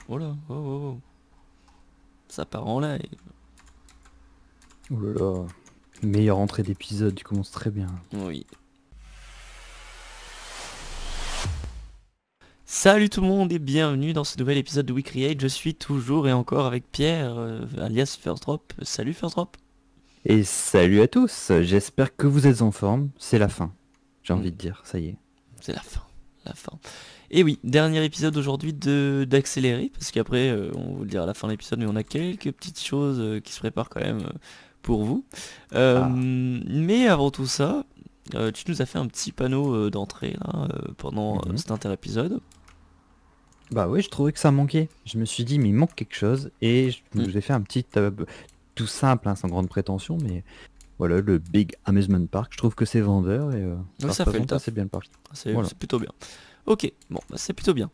Oh là, oh, oh, oh. Ça part en live. Oh là là, meilleure entrée d'épisode, tu commences très bien. Oui. Salut tout le monde et bienvenue dans ce nouvel épisode de We Create. Je suis toujours et encore avec Pierre, alias First Drop. Salut First Drop. Et salut à tous, j'espère que vous êtes en forme, c'est la fin, j'ai Mm, envie de dire, ça y est. C'est la fin, la fin. Et oui, dernier épisode aujourd'hui d'accélérer, parce qu'après, on vous le dira à la fin de l'épisode, mais on a quelques petites choses qui se préparent quand même pour vous. Ah, Mais avant tout ça, tu nous as fait un petit panneau d'entrée là, pendant mhm. cet inter-épisode. Bah oui, je trouvais que ça manquait. Je me suis dit, mais il manque quelque chose, et je Mm. vous ai fait un petit, tout simple, hein, sans grande prétention, mais voilà, le Big Amusement Park, je trouve que c'est vendeur, et Oui, ça ça fait le représente assez taf. bien le parc. C'est Voilà. c'est plutôt bien. Ok, bon, bah, c'est plutôt bien.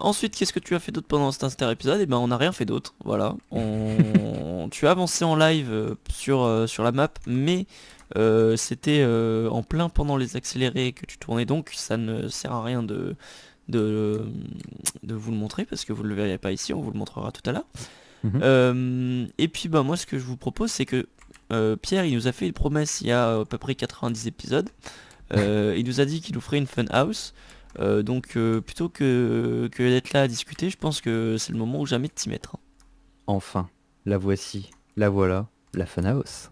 Ensuite, qu'est-ce que tu as fait d'autre pendant cet inter-épisode? Eh ben, on n'a rien fait d'autre, voilà. Tu as avancé en live sur la map, mais c'était en plein pendant les accélérés que tu tournais, donc ça ne sert à rien de, de vous le montrer, parce que vous ne le verrez pas ici, on vous le montrera tout à l'heure. Mhm. Et puis, bah, moi, ce que je vous propose, c'est que Pierre, il nous a fait une promesse il y a à peu près 90 épisodes. Il nous a dit qu'il nous ferait une fun house. Donc plutôt que d'être là à discuter, je pense que c'est le moment ou jamais de t'y mettre, hein. Enfin, la voici, la voilà, la Funhouse.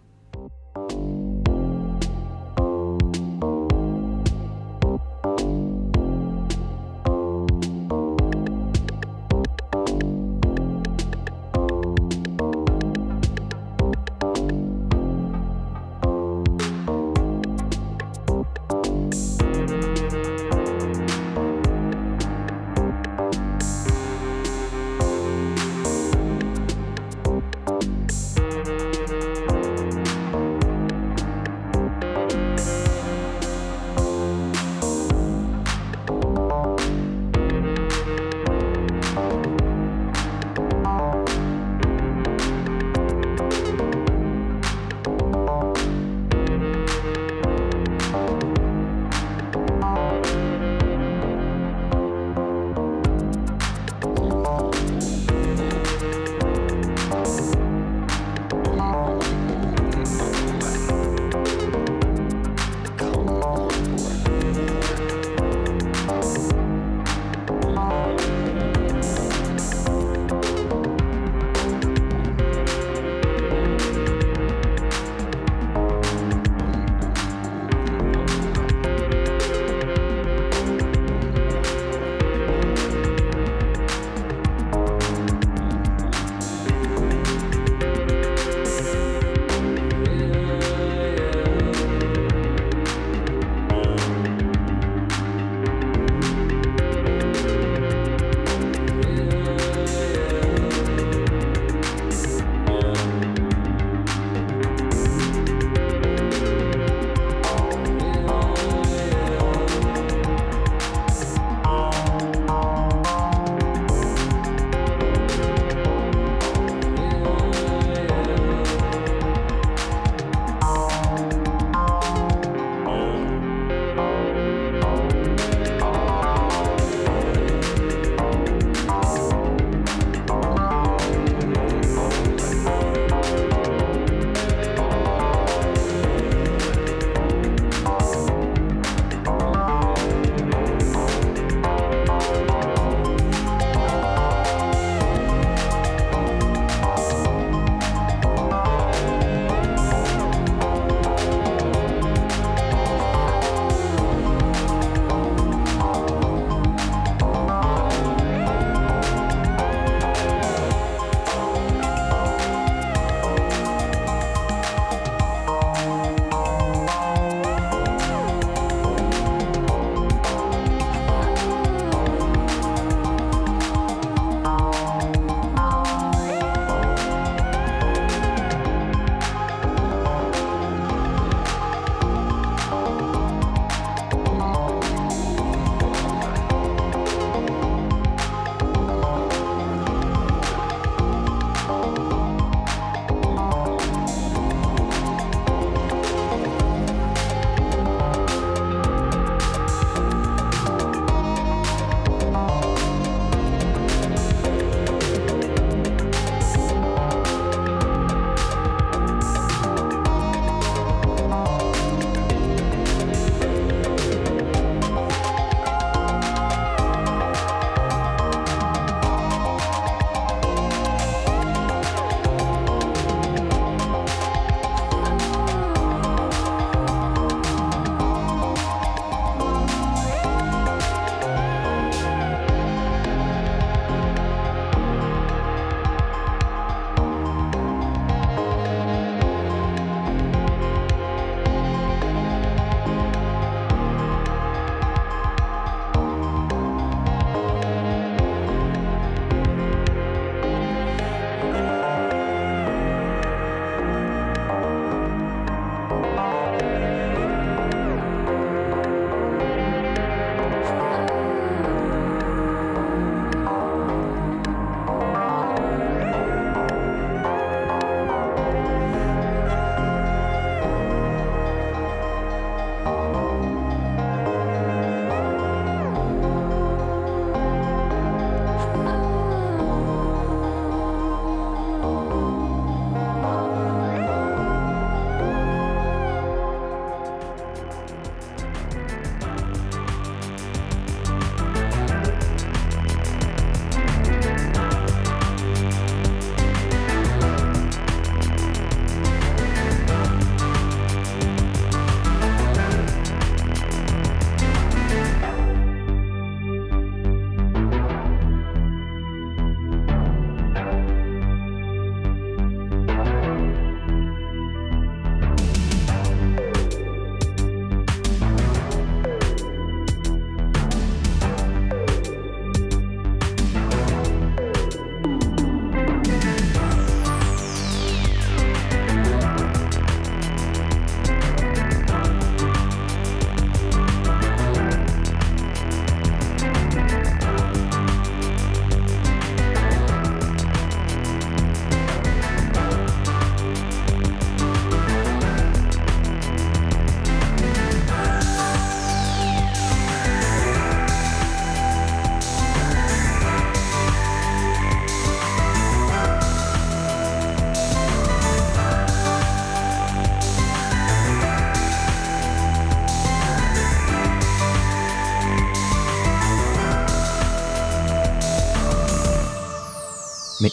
Mais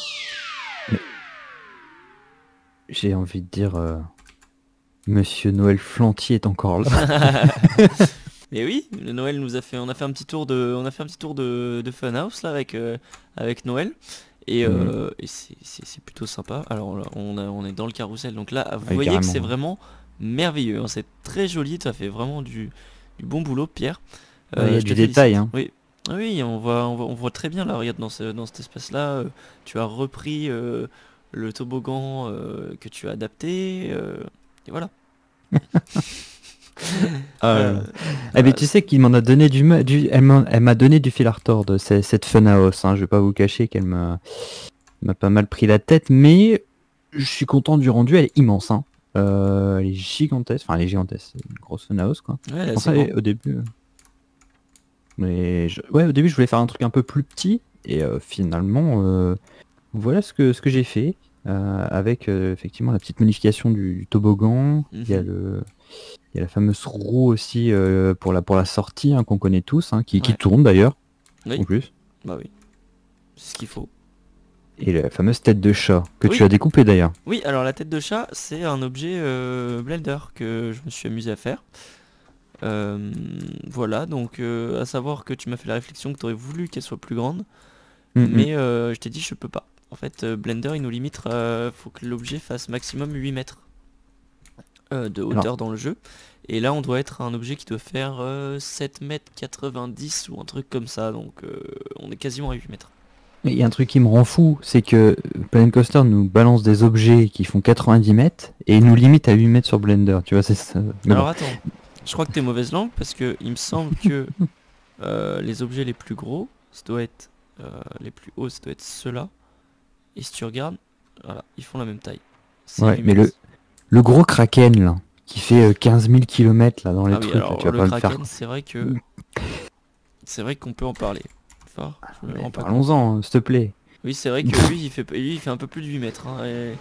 j'ai envie de dire, Monsieur Noël Flantier est encore là. Mais oui, le Noël nous a fait, on a fait un petit tour de Funhouse là avec Noël et c'est plutôt sympa. Alors là, on est dans le carrousel, donc là vous voyez que carrément, c'est ouais. vraiment merveilleux, hein. C'est très joli, ça fait vraiment du bon boulot, Pierre. Ouais, il y a Je te du détail, félicite. hein. Oui. Ah oui, on voit très bien là, regarde dans cet espace-là, tu as repris le toboggan que tu as adapté, et voilà. Ah là Euh, là. Eh ben, voilà. tu sais qu'il m'en a donné elle m'a donné du fil à retordre, cette Funhouse, hein. Je vais pas vous cacher qu'elle m'a pas mal pris la tête, mais je suis content du rendu, elle est immense, hein. Elle est gigantesque, enfin elle est gigantesque, c'est une grosse Funhouse quoi. Ouais, Je là, c'est pensais grand. au début, ouais, au début je voulais faire un truc un peu plus petit, et finalement, voilà ce que j'ai fait, avec effectivement la petite modification du toboggan. Il y a Mhm. il y a la fameuse roue aussi, pour la sortie, hein, qu'on connaît tous, hein, qui Ouais. tourne d'ailleurs, en Oui, plus. bah oui, c'est ce qu'il faut. Et la fameuse tête de chat, que tu Oui, as découpée d'ailleurs. oui, alors la tête de chat, c'est un objet Blender que je me suis amusé à faire. Voilà, donc à savoir que tu m'as fait la réflexion que tu aurais voulu qu'elle soit plus grande, Mm, mais je t'ai dit je peux pas. En fait, Blender il nous limite, faut que l'objet fasse maximum 8 mètres de Alors, hauteur dans le jeu. Et là, on doit être un objet qui doit faire 7 mètres 90 ou un truc comme ça, donc on est quasiment à 8 mètres. mais il y a un truc qui me rend fou, c'est que Planet Coaster nous balance des objets qui font 90 mètres, et il nous limite à 8 mètres sur Blender, tu vois, c'est ça. Mais bon. Alors attends, je crois que t'es mauvaise langue parce que il me semble que les objets les plus gros, ça doit être les plus hauts, ça doit être ceux-là. Et si tu regardes, voilà, ils font la même taille. C'est Ouais, 8 mais mètres. le gros Kraken, là, qui fait 15 000 km là, dans les Ah oui, trucs, là, tu alors vas le pas me faire... Kraken, c'est vrai qu'on peut en parler. Fort, je me Mais rends pas compte. parlons-en, s'il te plaît. Oui, c'est vrai que lui, il fait un peu plus de 8 mètres, hein,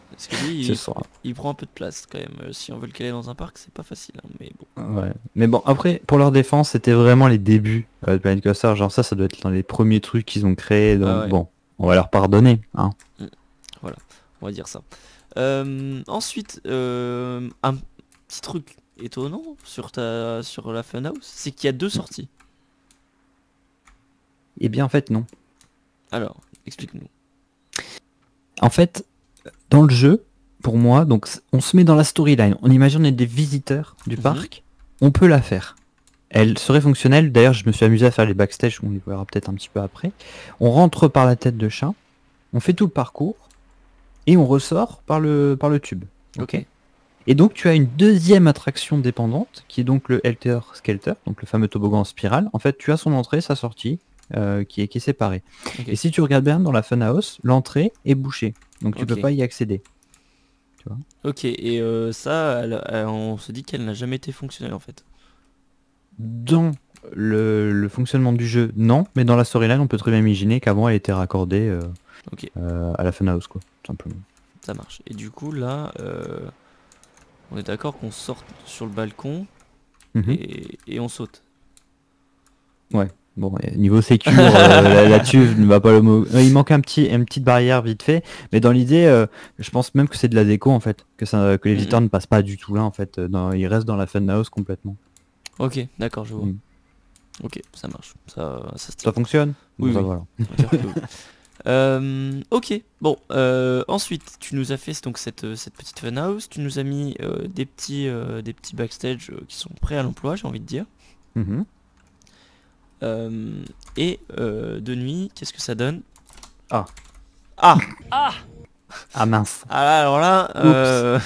parce que lui, Ce sera... il prend un peu de place quand même. Si on veut le caler dans un parc, c'est pas facile, hein, mais bon. Ouais. Mais bon, après, pour leur défense, c'était vraiment les débuts de Planet Coaster. Genre ça doit être dans les premiers trucs qu'ils ont créés. Ah Donc ouais. bon, on va leur pardonner, hein. Mm. Voilà, on va dire ça. Ensuite, un petit truc étonnant sur la Funhouse, c'est qu'il y a deux sorties. Eh bien, en fait, non. Alors, explique-nous. En fait, dans le jeu, pour moi, donc on se met dans la storyline. On imagine on est des visiteurs du Mhm. parc. On peut la faire. Elle serait fonctionnelle. D'ailleurs, je me suis amusé à faire les backstage. On les verra peut-être un petit peu après. On rentre par la tête de chat. On fait tout le parcours. Et on ressort par le tube. Ok. Et donc tu as une deuxième attraction dépendante, qui est donc le Helter Skelter, donc le fameux toboggan en spirale. En fait, tu as son entrée, sa sortie, qui est séparée. Ok. Et si tu regardes bien dans la Funhouse, l'entrée est bouchée. Donc tu Ok. peux pas y accéder. Tu vois. Ok, et ça, on se dit qu'elle n'a jamais été fonctionnelle en fait. Dans le fonctionnement du jeu, non, mais dans la storyline, on peut très bien imaginer qu'avant elle était raccordée Ok, à la Funhouse, quoi, tout simplement. ça marche. Et du coup, là, on est d'accord qu'on sorte sur le balcon Mhm. et on saute. Ouais. Bon, niveau sécure, là-dessus, ne va pas le mot. Il manque une petite barrière vite fait, mais dans l'idée, je pense même que c'est de la déco en fait, que les visiteurs ne passent pas du tout là en fait. Ils restent dans la Funhouse complètement. Ok, d'accord, je vois. Mm. Ok, ça marche. Ça se tient. Ça fonctionne? Oui, Bon, ça oui. voilà. On va dire que oui. Ok, bon, ensuite tu nous as fait donc cette petite funhouse, tu nous as mis des petits backstage qui sont prêts à l'emploi, j'ai envie de dire. Mhm. Et de nuit, qu'est-ce que ça donne? Ah. Ah! Ah mince. Ah là, alors là,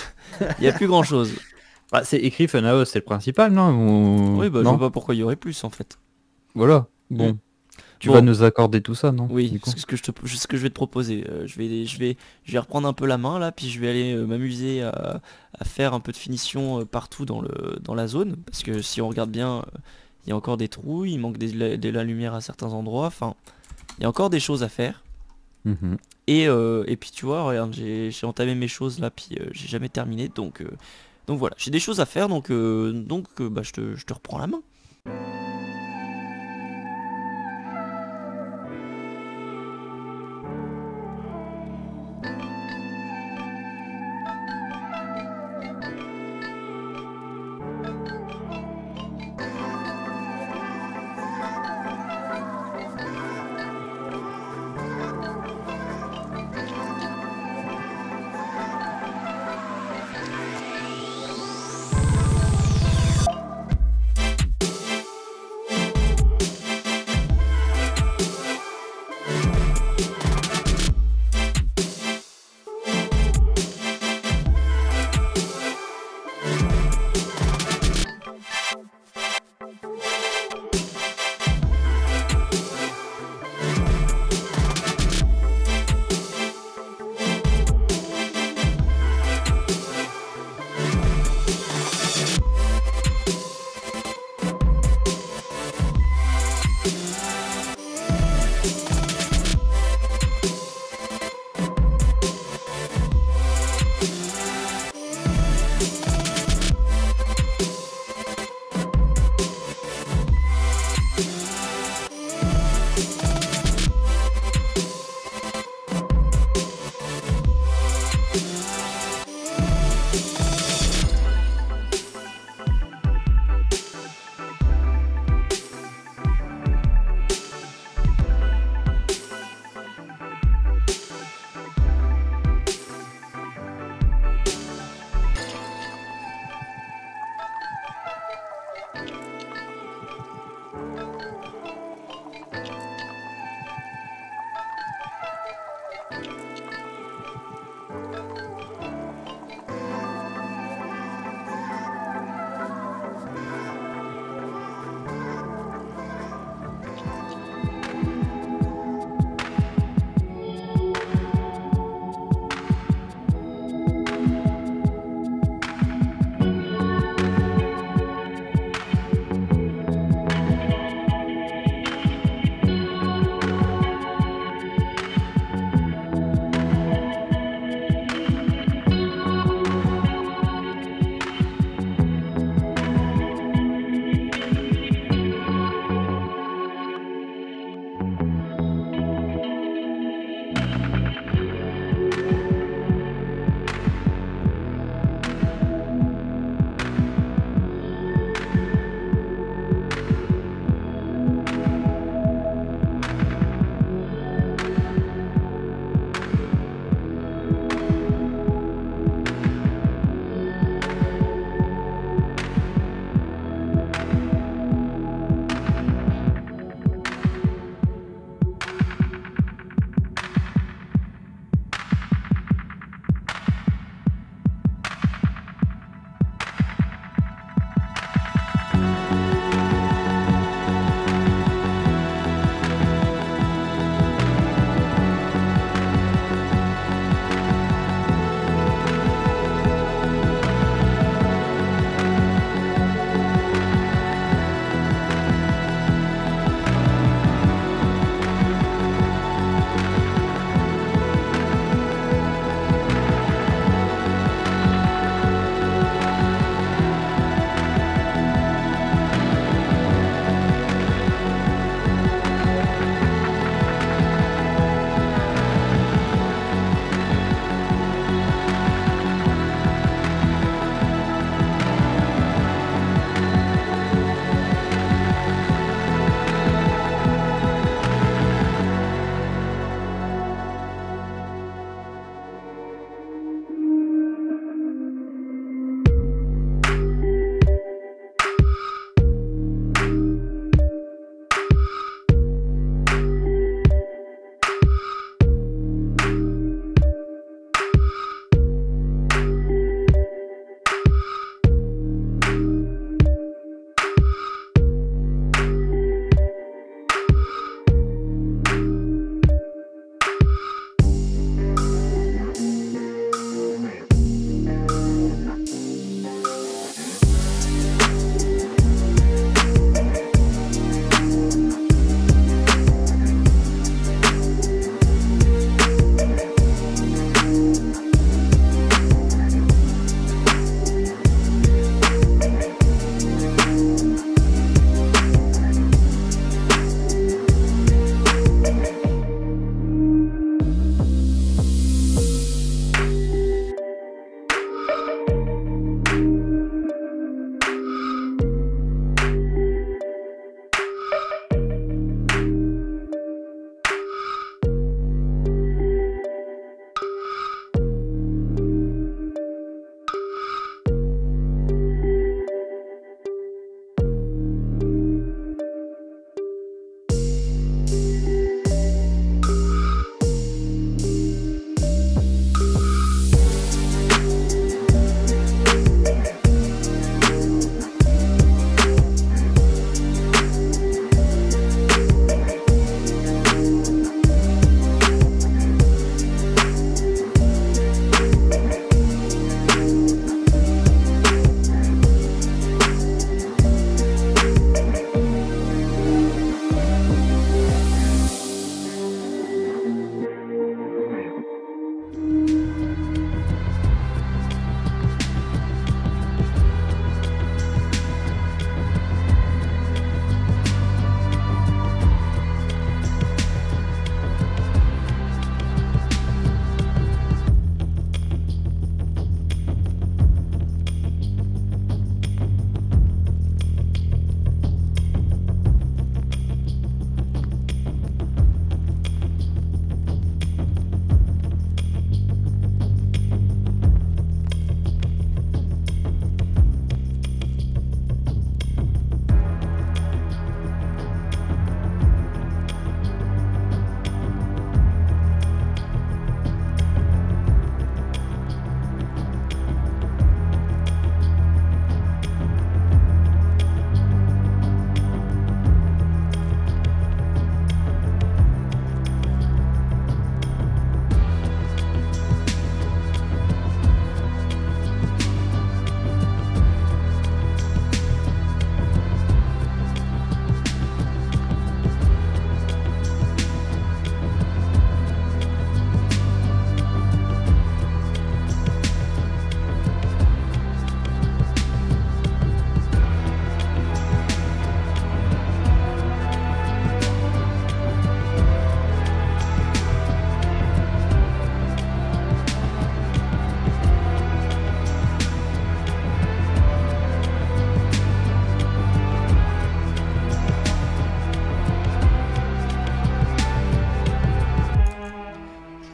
il y a plus grand chose. Bah, c'est écrit Funhouse, c'est le principal, non? Oui, bah je vois Non? pas pourquoi il y aurait plus en fait. Voilà. Mm. Bon. Tu Bon, vas nous accorder tout ça, non? oui, Du coup. c'est ce que je vais te proposer. Je vais reprendre un peu la main là, puis je vais aller m'amuser à faire un peu de finition partout dans la zone, parce que si on regarde bien, il y a encore des trous, il manque de la lumière à certains endroits, enfin, il y a encore des choses à faire. Mhm. Et puis tu vois, regarde, j'ai entamé mes choses là, puis j'ai jamais terminé, donc voilà, j'ai des choses à faire, donc bah, je te reprends la main.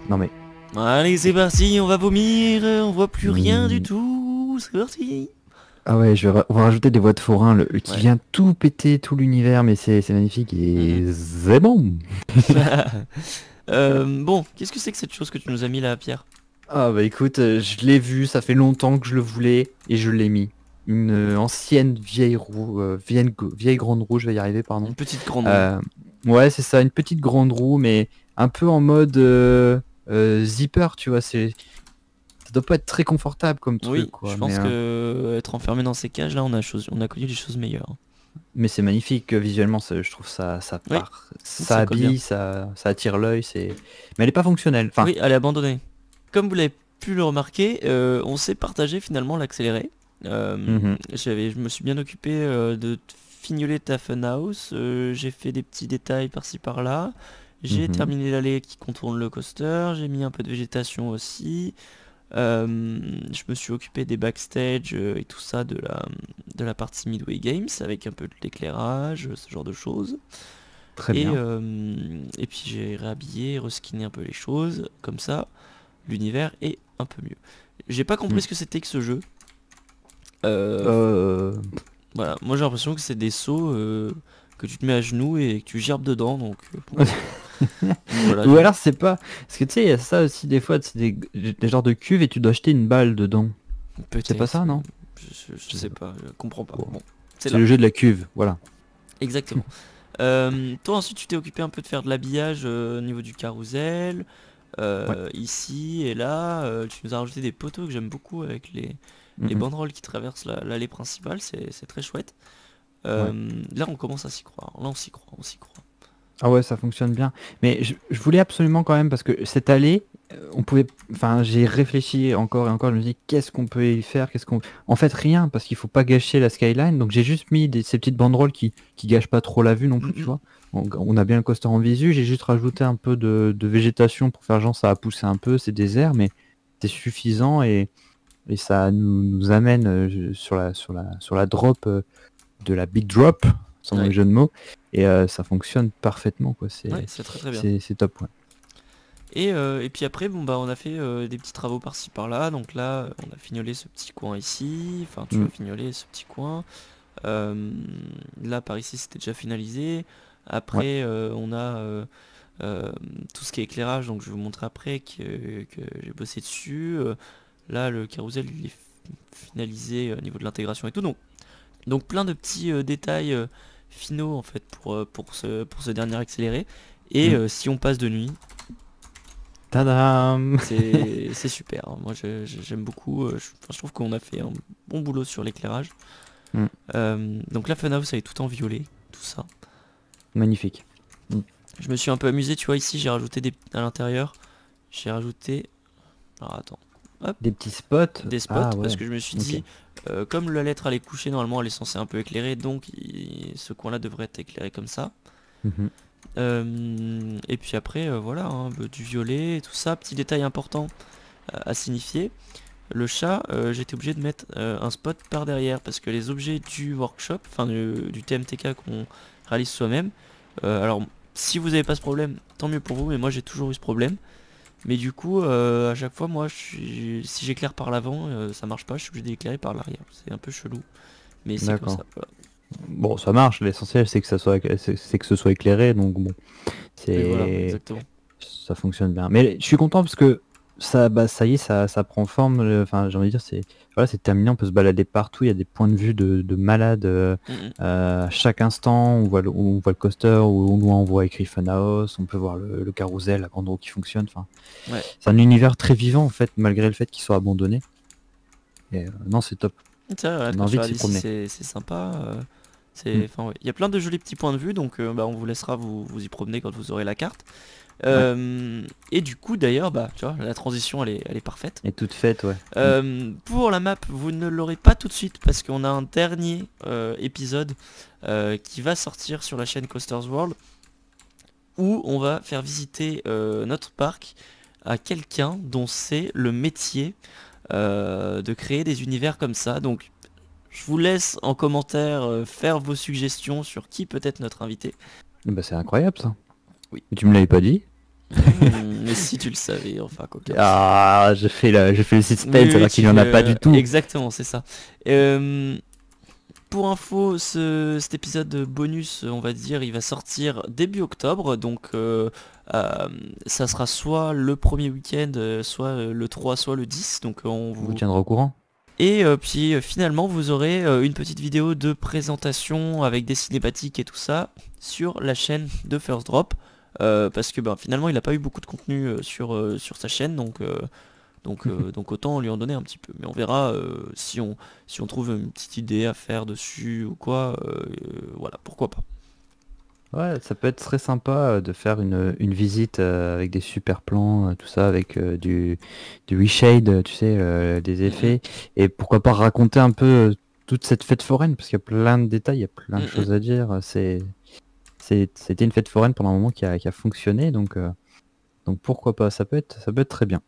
Non mais... Allez, c'est parti, on va vomir, on voit plus rien du Mm. tout, c'est parti. Ah ouais, on va rajouter des voix de forain qui Ouais. vient tout péter, tout l'univers, mais c'est magnifique et c'est bon. Bon, qu'est-ce que c'est que cette chose que tu nous as mis là, Pierre? Ah bah écoute, je l'ai vu, ça fait longtemps que je le voulais et je l'ai mis. Une ancienne vieille roue, vieille grande roue, je vais y arriver, pardon. Une petite grande roue. Euh, ouais, c'est ça, une petite grande roue, mais un peu en mode zipper, tu vois. Ça doit pas être très confortable comme truc, Oui, quoi. je pense que être enfermé dans ces cages là, on a connu des choses meilleures. Mais c'est magnifique visuellement, je trouve ça Oui, part, ça ça colle bien. habille, ça attire l'œil, mais elle est pas fonctionnelle. Enfin, Oui, elle est abandonnée. Comme vous l'avez pu le remarquer, on s'est partagé finalement l'accéléré. mhm, Je me suis bien occupé de fignoler ta funhouse. J'ai fait des petits détails par-ci par-là. J'ai mhm. terminé l'allée qui contourne le coaster. J'ai mis un peu de végétation aussi. Je me suis occupé des backstage et tout ça de la partie Midway Games avec un peu d'éclairage, ce genre de choses. Très bien. Et puis j'ai réhabillé, reskiné un peu les choses, comme ça, l'univers est un peu mieux. J'ai pas compris Mm. ce que c'était que ce jeu. Euh, Euh, voilà, moi j'ai l'impression que c'est des sauts que tu te mets à genoux et que tu gerbes dedans, bon, voilà, Ou alors c'est pas... Parce que tu sais, il y a ça aussi des fois, c'est des genres de cuves et tu dois acheter une balle dedans. C'est pas peut-être, ça, non? je sais pas, je comprends pas. Bon. Bon, c'est C'est là, le jeu de la cuve, voilà. exactement. Toi ensuite tu t'es occupé un peu de faire de l'habillage au niveau du carrousel, Ouais. ici et là, tu nous as rajouté des poteaux que j'aime beaucoup avec les Mhm. banderoles qui traversent l'allée principale, c'est très chouette. Ouais. Là on commence à s'y croire, là on s'y croit, on s'y croit. Ah ouais, ça fonctionne bien. Mais je voulais absolument quand même, parce que cette allée, on pouvait... Enfin, j'ai réfléchi encore et encore, je me dis, qu'est-ce qu'on peut y faire, En fait, rien, parce qu'il faut pas gâcher la skyline, donc j'ai juste mis ces petites banderoles qui gâchent pas trop la vue non plus, tu Mhm. vois. On a bien le coaster en visu, j'ai juste rajouté un peu de végétation pour faire genre ça a poussé un peu, c'est désert, mais c'est suffisant et ça nous amène sur la drop de la big drop, sans mauvais Ouais, jeu de mots, et ça fonctionne parfaitement, quoi. ouais, c'est très très bien. C'est top, ouais. Et puis après, bon bah on a fait des petits travaux par-ci par-là. Donc là, on a fignolé ce petit coin ici. Enfin, tu Mm. as fignolé ce petit coin. Euh, Là, par ici, c'était déjà finalisé. Ouais. Après, on a euh, tout ce qui est éclairage. Donc je vais vous montrer après que j'ai bossé dessus. Là, le carrousel, il est finalisé au niveau de l'intégration et tout. Donc plein de petits détails finaux en fait pour ce dernier accéléré. Et Mm. si on passe de nuit, Tadam! c'est super, hein. Moi j'aime beaucoup, enfin, je trouve qu'on a fait un bon boulot sur l'éclairage. Mm. Donc la funhouse elle est tout en violet, tout ça. Magnifique. Je me suis un peu amusé, tu vois, ici j'ai rajouté à l'intérieur, j'ai rajouté, alors attends, hop, Des petits spots. des spots, Ah parce ouais. que je me suis Ok. dit, comme la lettre elle est couchée, normalement elle est censée un peu éclairer, donc ce coin là devrait être éclairé comme ça. Mhm. Et puis après voilà, hein, du violet et tout ça, petit détail important à signifier. Le chat, j'étais obligé de mettre un spot par derrière parce que les objets du workshop, enfin du TMTK qu'on réalise soi-même, alors si vous n'avez pas ce problème, tant mieux pour vous, mais moi j'ai toujours eu ce problème. Mais du coup, à chaque fois, moi, si j'éclaire par l'avant, ça marche pas, je suis obligé d'éclairer par l'arrière. C'est un peu chelou, mais c'est comme D'accord. ça. Voilà. Bon, ça marche. L'essentiel, c'est que c'est que ce soit éclairé, donc bon, Oui, voilà, c'est, exactement. ça fonctionne bien. Mais je suis content parce que ça y est, ça prend forme. Enfin, j'ai envie de dire, voilà, c'est terminé. On peut se balader partout. Il y a des points de vue de malade. Mm, À chaque instant, on voit le coaster, ou au loin, on voit écrit Funhouse. On peut voir le carrousel, la grande roue qui fonctionne. Enfin, mm. Ouais. c'est un univers très vivant en fait, malgré le fait qu'il soit abandonné. Et non, c'est top. C'est vrai, On a quand tu envie de regardes s'y ici, promener. c'est sympa. Mm. Enfin, ouais. Il y a plein de jolis petits points de vue, donc bah, on vous laissera vous y promener quand vous aurez la carte. Ouais. Et du coup, d'ailleurs, bah, tu vois, la transition, elle est parfaite. Et toute faite, ouais. Mm. Pour la map, vous ne l'aurez pas tout de suite parce qu'on a un dernier épisode qui va sortir sur la chaîne Coasters World où on va faire visiter notre parc à quelqu'un dont c'est le métier de créer des univers comme ça. Donc je vous laisse en commentaire faire vos suggestions sur qui peut être notre invité. Bah, c'est incroyable ça. Oui. Mais tu me l'avais pas dit. Mais si tu le savais, enfin, coquin. Ah, je fais le suspense alors qu'il n'y en a pas du tout. Exactement, c'est ça. Pour info, cet épisode bonus, on va dire, il va sortir début octobre, donc ça sera soit le premier week-end, soit le 3, soit le 10, donc on Vous tiendra au courant. Et puis finalement vous aurez une petite vidéo de présentation avec des cinématiques et tout ça sur la chaîne de First Drop, parce que finalement il n'a pas eu beaucoup de contenu sur sa chaîne, donc autant lui en donner un petit peu. Mais on verra si on trouve une petite idée à faire dessus ou quoi, voilà, pourquoi pas. Ouais, ça peut être très sympa de faire une visite avec des super plans, tout ça, avec du reshade, tu sais, des effets. Et pourquoi pas raconter un peu toute cette fête foraine, parce qu'il y a plein de détails, il y a plein de choses à dire. C'était une fête foraine pendant un moment qui a fonctionné, donc pourquoi pas, ça peut être très bien.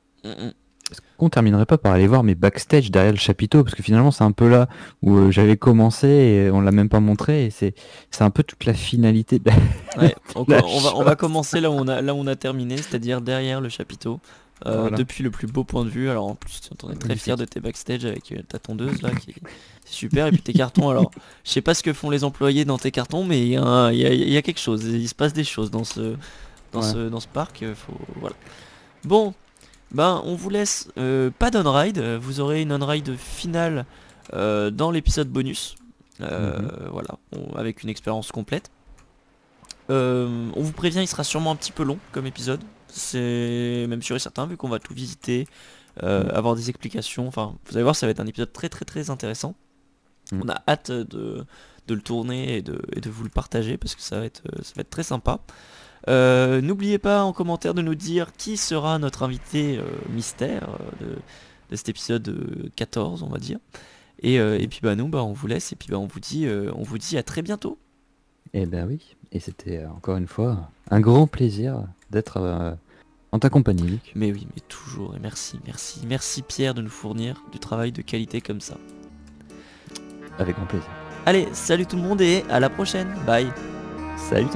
Est-ce qu'on terminerait pas par aller voir mes backstage derrière le chapiteau, parce que finalement c'est un peu là où j'avais commencé et on l'a même pas montré, et c'est un peu toute la finalité de Ouais, on va commencer là où on a terminé, c'est-à-dire derrière le chapiteau, Voilà. depuis le plus beau point de vue. Alors en plus on est très fier de tes backstage avec ta tondeuse là c'est super, et puis tes cartons. Alors je sais pas ce que font les employés dans tes cartons, mais il y a quelque chose, il se passe des choses dans ce parc, voilà. Bon, on vous laisse, pas d'on-ride, vous aurez une on-ride finale dans l'épisode bonus, voilà, avec une expérience complète. On vous prévient, il sera sûrement un petit peu long comme épisode, c'est même sûr et certain, vu qu'on va tout visiter, avoir des explications, enfin vous allez voir, ça va être un épisode très très très intéressant. On a hâte de le tourner et de vous le partager, parce que ça va être très sympa. N'oubliez pas en commentaire de nous dire qui sera notre invité mystère de cet épisode 14, on va dire. Et puis nous on vous laisse, et puis on vous dit à très bientôt. Eh ben oui, et c'était encore une fois un grand plaisir d'être en ta compagnie, Luc. Mais oui, mais toujours, et merci Pierre de nous fournir du travail de qualité comme ça. Avec grand plaisir. Allez, salut tout le monde et à la prochaine, bye. Salut.